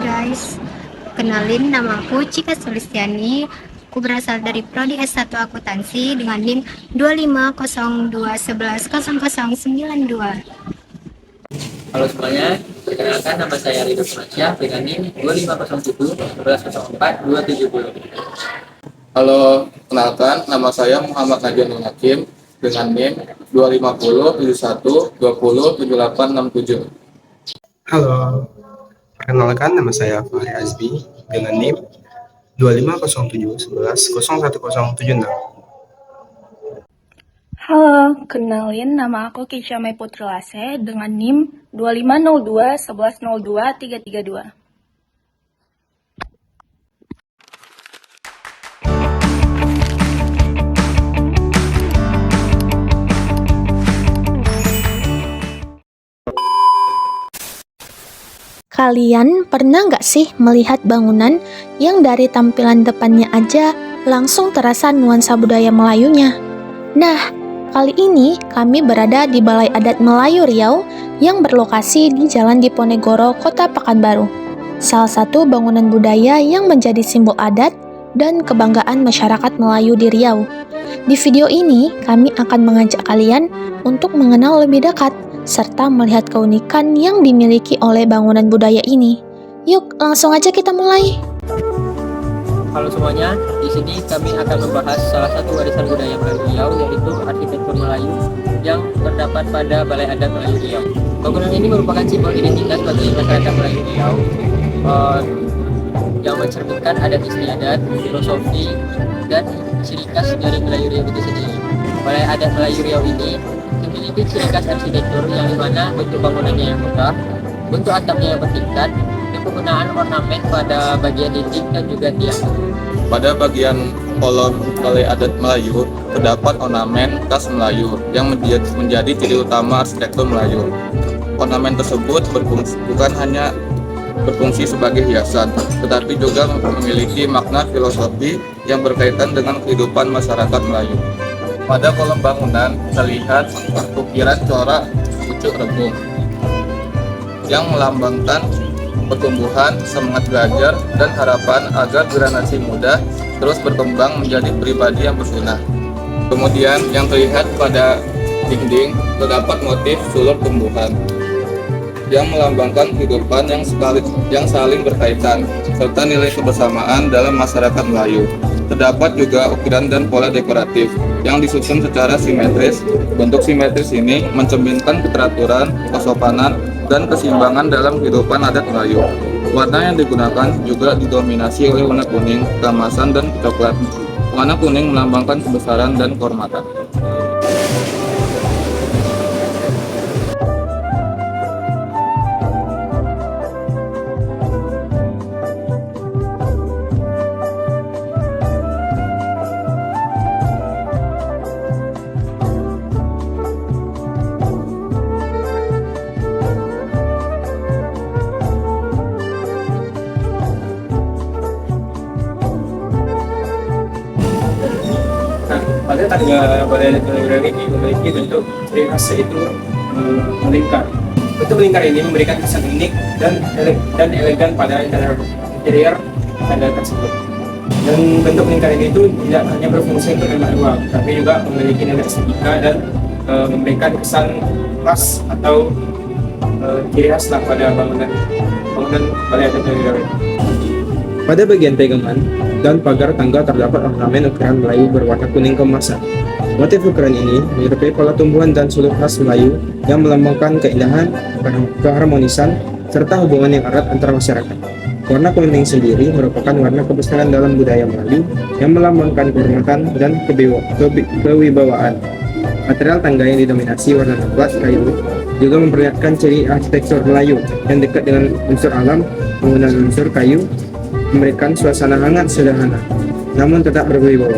guys, kenalin nama aku Cika Sulistiani. Aku berasal dari Prodi S1 Akuntansi dengan NIM 25021100092. Halo semuanya, perkenalkan nama saya Ridho Sumansyah dengan NIM 2507 Halo, kenalkan nama saya Muhammad Najanul Hakim dengan NIM 25071207867. Halo, perkenalkan nama saya Fahri Azbi dengan NIM 250711011076. Halo, kenalin nama aku Kisha Mai Putralase dengan NIM 250211023332. Kalian pernah nggak sih melihat bangunan yang dari tampilan depannya aja langsung terasa nuansa budaya Melayunya? Nah, kali ini kami berada di Balai Adat Melayu Riau yang berlokasi di Jalan Diponegoro, Kota Pekanbaru. Salah satu bangunan budaya yang menjadi simbol adat dan kebanggaan masyarakat Melayu di Riau. Di video ini, kami akan mengajak kalian untuk mengenal lebih dekat serta melihat keunikan yang dimiliki oleh bangunan budaya ini. Yuk, langsung aja kita mulai. Halo semuanya, di sini kami akan membahas salah satu warisan budaya Melayu Riau, yaitu arsitektur Melayu yang terdapat pada Balai Adat Melayu Riau. Bangunan ini merupakan simbol identitas bagi masyarakat Melayu Riau yang mencerminkan adat istiadat, filosofi, dan ciri khas dari Melayu Riau itu sendiri. Balai Adat Melayu Riau ini memiliki ciri khas arsitektur yang dimana bentuk bangunannya yang megah, bentuk atapnya yang bertingkat, dan penggunaan ornamen pada bagian dinding dan juga tiang. Pada bagian kolom Balai Adat Melayu terdapat ornamen khas Melayu yang menjadi ciri utama arsitektur Melayu. Ornamen tersebut bukan hanya berfungsi sebagai hiasan, tetapi juga memiliki makna filosofi yang berkaitan dengan kehidupan masyarakat Melayu. Pada kolom bangunan terlihat ukiran corak pucuk rebung yang melambangkan pertumbuhan, semangat belajar, dan harapan agar generasi muda terus berkembang menjadi pribadi yang berguna. Kemudian yang terlihat pada dinding terdapat motif sulur tumbuhan yang melambangkan kehidupan yang saling berkaitan serta nilai kebersamaan dalam masyarakat Melayu. Terdapat juga ukiran dan pola dekoratif yang disusun secara simetris. Bentuk simetris ini mencerminkan keteraturan, kesopanan, dan keseimbangan dalam kehidupan adat Melayu. Warna yang digunakan juga didominasi oleh warna kuning, keemasan, dan kecoklatan. Warna kuning melambangkan kebesaran dan kehormatan. Pada tangga Balai Adat Melayu ini memiliki bentuk ciri khas yaitu melingkar. Bentuk melingkar ini memberikan kesan unik dan elegan pada interior tangga tersebut. Dan bentuk melingkar ini itu tidak hanya berfungsi untuk menambah ruang, tapi juga memiliki nilai estetika dan memberikan kesan khas atau ciri khas pada bangunan Balai Adat Melayu. Pada bagian pegangan dan pagar tangga terdapat ornamen ukiran Melayu berwarna kuning keemasan. Motif ukiran ini menyerupai pola tumbuhan dan sulur khas Melayu yang melambangkan keindahan, keharmonisan, serta hubungan yang erat antara masyarakat. Warna kuning sendiri merupakan warna kebesaran dalam budaya Melayu yang melambangkan kehormatan dan kewibawaan. Material tangga yang didominasi warna 16 kayu juga memperlihatkan ciri arsitektur Melayu yang dekat dengan unsur alam. Penggunaan unsur kayu memberikan suasana hangat sederhana, namun tetap berwibawa.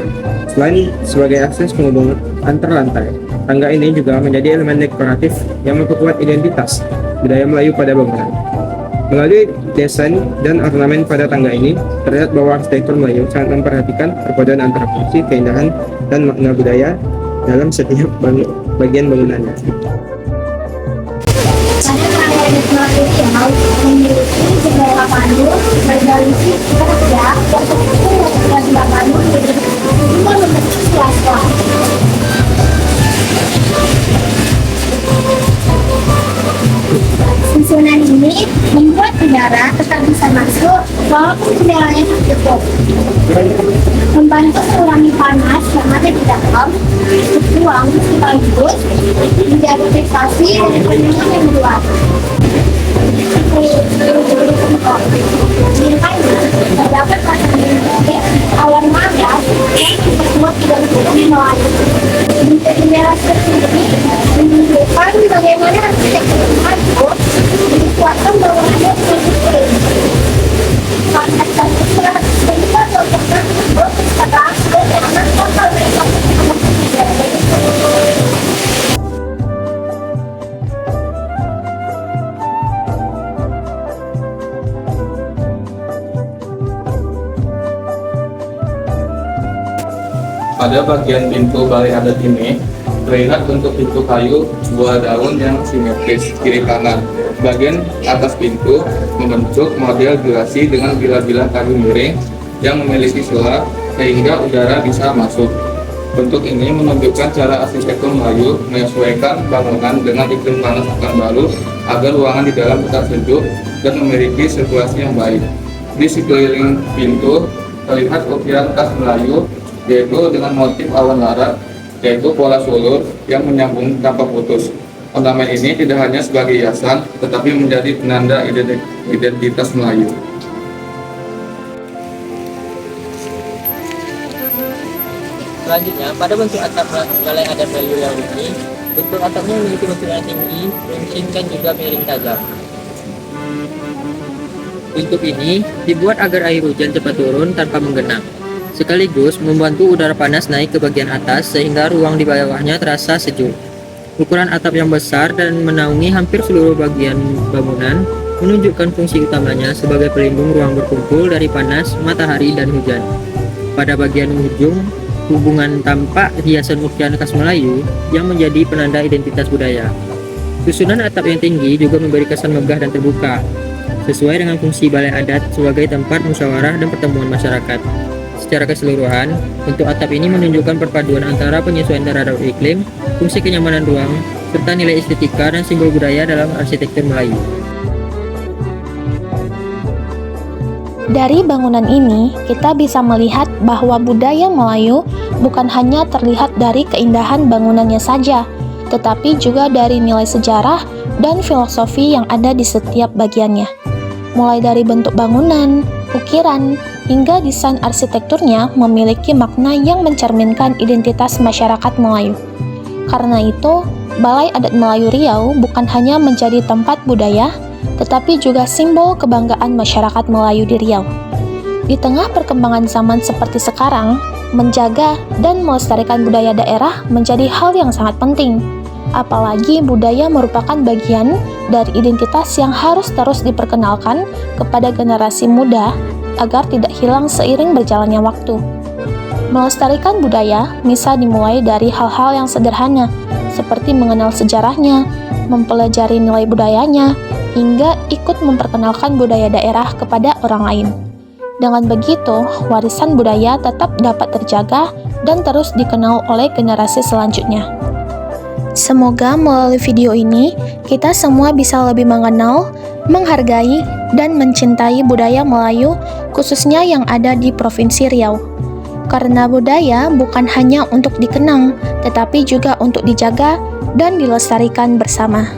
Selain sebagai akses penghubung antar lantai, tangga ini juga menjadi elemen dekoratif yang memperkuat identitas budaya Melayu pada bangunan. Melalui desain dan ornamen pada tangga ini, terlihat bahwa arsitektur Melayu sangat memperhatikan perpaduan antara fungsi, keindahan, dan makna budaya dalam setiap bagian bangunannya. Pada Balai Adat Melayu Riau memiliki beberapa pandu bisa masuk walaupun jendelanya tertutup. Membantu mengurangi panas yang ada di dalam ruang sekaligus menjaga privasi dari pengunjung yang luar. Terdapat pasang awan panas yang terbuat dari bumi Melayu. Bentuk jendela seperti ini menunjukkan bagaimana arsitektur Melayu dikuatkan bangunannya seperti ini. Panas dan keselamatan sehingga merupakan sebuah kesadaran dan anak total mereka. Pada bagian pintu balai adat ini, terlihat bentuk pintu kayu buah daun yang simetris kiri kanan. Bagian atas pintu membentuk model gerasi dengan bilah-bilah kayu miring yang memiliki celah sehingga udara bisa masuk. Bentuk ini menunjukkan cara arsitektur Melayu menyesuaikan bangunan dengan iklim panas pekan baru agar ruangan di dalam tetap sejuk dan memiliki sirkulasi yang baik. Di sekeliling pintu terlihat ukiran khas Melayu, yaitu dengan motif awan larat, yaitu pola sulur yang menyambung tanpa putus. Ornamen ini tidak hanya sebagai hiasan, tetapi menjadi penanda identitas Melayu. Selanjutnya, pada bentuk atap balai adat Melayu yang ini, bentuk atapnya memiliki bentuk yang tinggi, memungkinkan juga miring tajam. Bentuk ini dibuat agar air hujan cepat turun tanpa menggenang, sekaligus membantu udara panas naik ke bagian atas sehingga ruang di bawahnya terasa sejuk. Ukuran atap yang besar dan menaungi hampir seluruh bagian bangunan menunjukkan fungsi utamanya sebagai pelindung ruang berkumpul dari panas, matahari, dan hujan. Pada bagian ujung, hubungan tampak hiasan ukiran khas Melayu yang menjadi penanda identitas budaya. Susunan atap yang tinggi juga memberi kesan megah dan terbuka, sesuai dengan fungsi balai adat sebagai tempat musyawarah dan pertemuan masyarakat. Secara keseluruhan, bentuk atap ini menunjukkan perpaduan antara penyesuaian terhadap iklim, fungsi kenyamanan ruang, serta nilai estetika dan simbol budaya dalam arsitektur Melayu. Dari bangunan ini, kita bisa melihat bahwa budaya Melayu bukan hanya terlihat dari keindahan bangunannya saja, tetapi juga dari nilai sejarah dan filosofi yang ada di setiap bagiannya. Mulai dari bentuk bangunan, ukiran, hingga desain arsitekturnya memiliki makna yang mencerminkan identitas masyarakat Melayu. Karena itu, Balai Adat Melayu Riau bukan hanya menjadi tempat budaya, tetapi juga simbol kebanggaan masyarakat Melayu di Riau. Di tengah perkembangan zaman seperti sekarang, menjaga dan melestarikan budaya daerah menjadi hal yang sangat penting. Apalagi budaya merupakan bagian dari identitas yang harus terus diperkenalkan kepada generasi muda agar tidak hilang seiring berjalannya waktu. Melestarikan budaya bisa dimulai dari hal-hal yang sederhana, seperti mengenal sejarahnya, mempelajari nilai budayanya, hingga ikut memperkenalkan budaya daerah kepada orang lain. Dengan begitu, warisan budaya tetap dapat terjaga dan terus dikenal oleh generasi selanjutnya. Semoga melalui video ini, kita semua bisa lebih mengenal, menghargai, dan mencintai budaya Melayu, khususnya yang ada di Provinsi Riau. Karena budaya bukan hanya untuk dikenang, tetapi juga untuk dijaga dan dilestarikan bersama.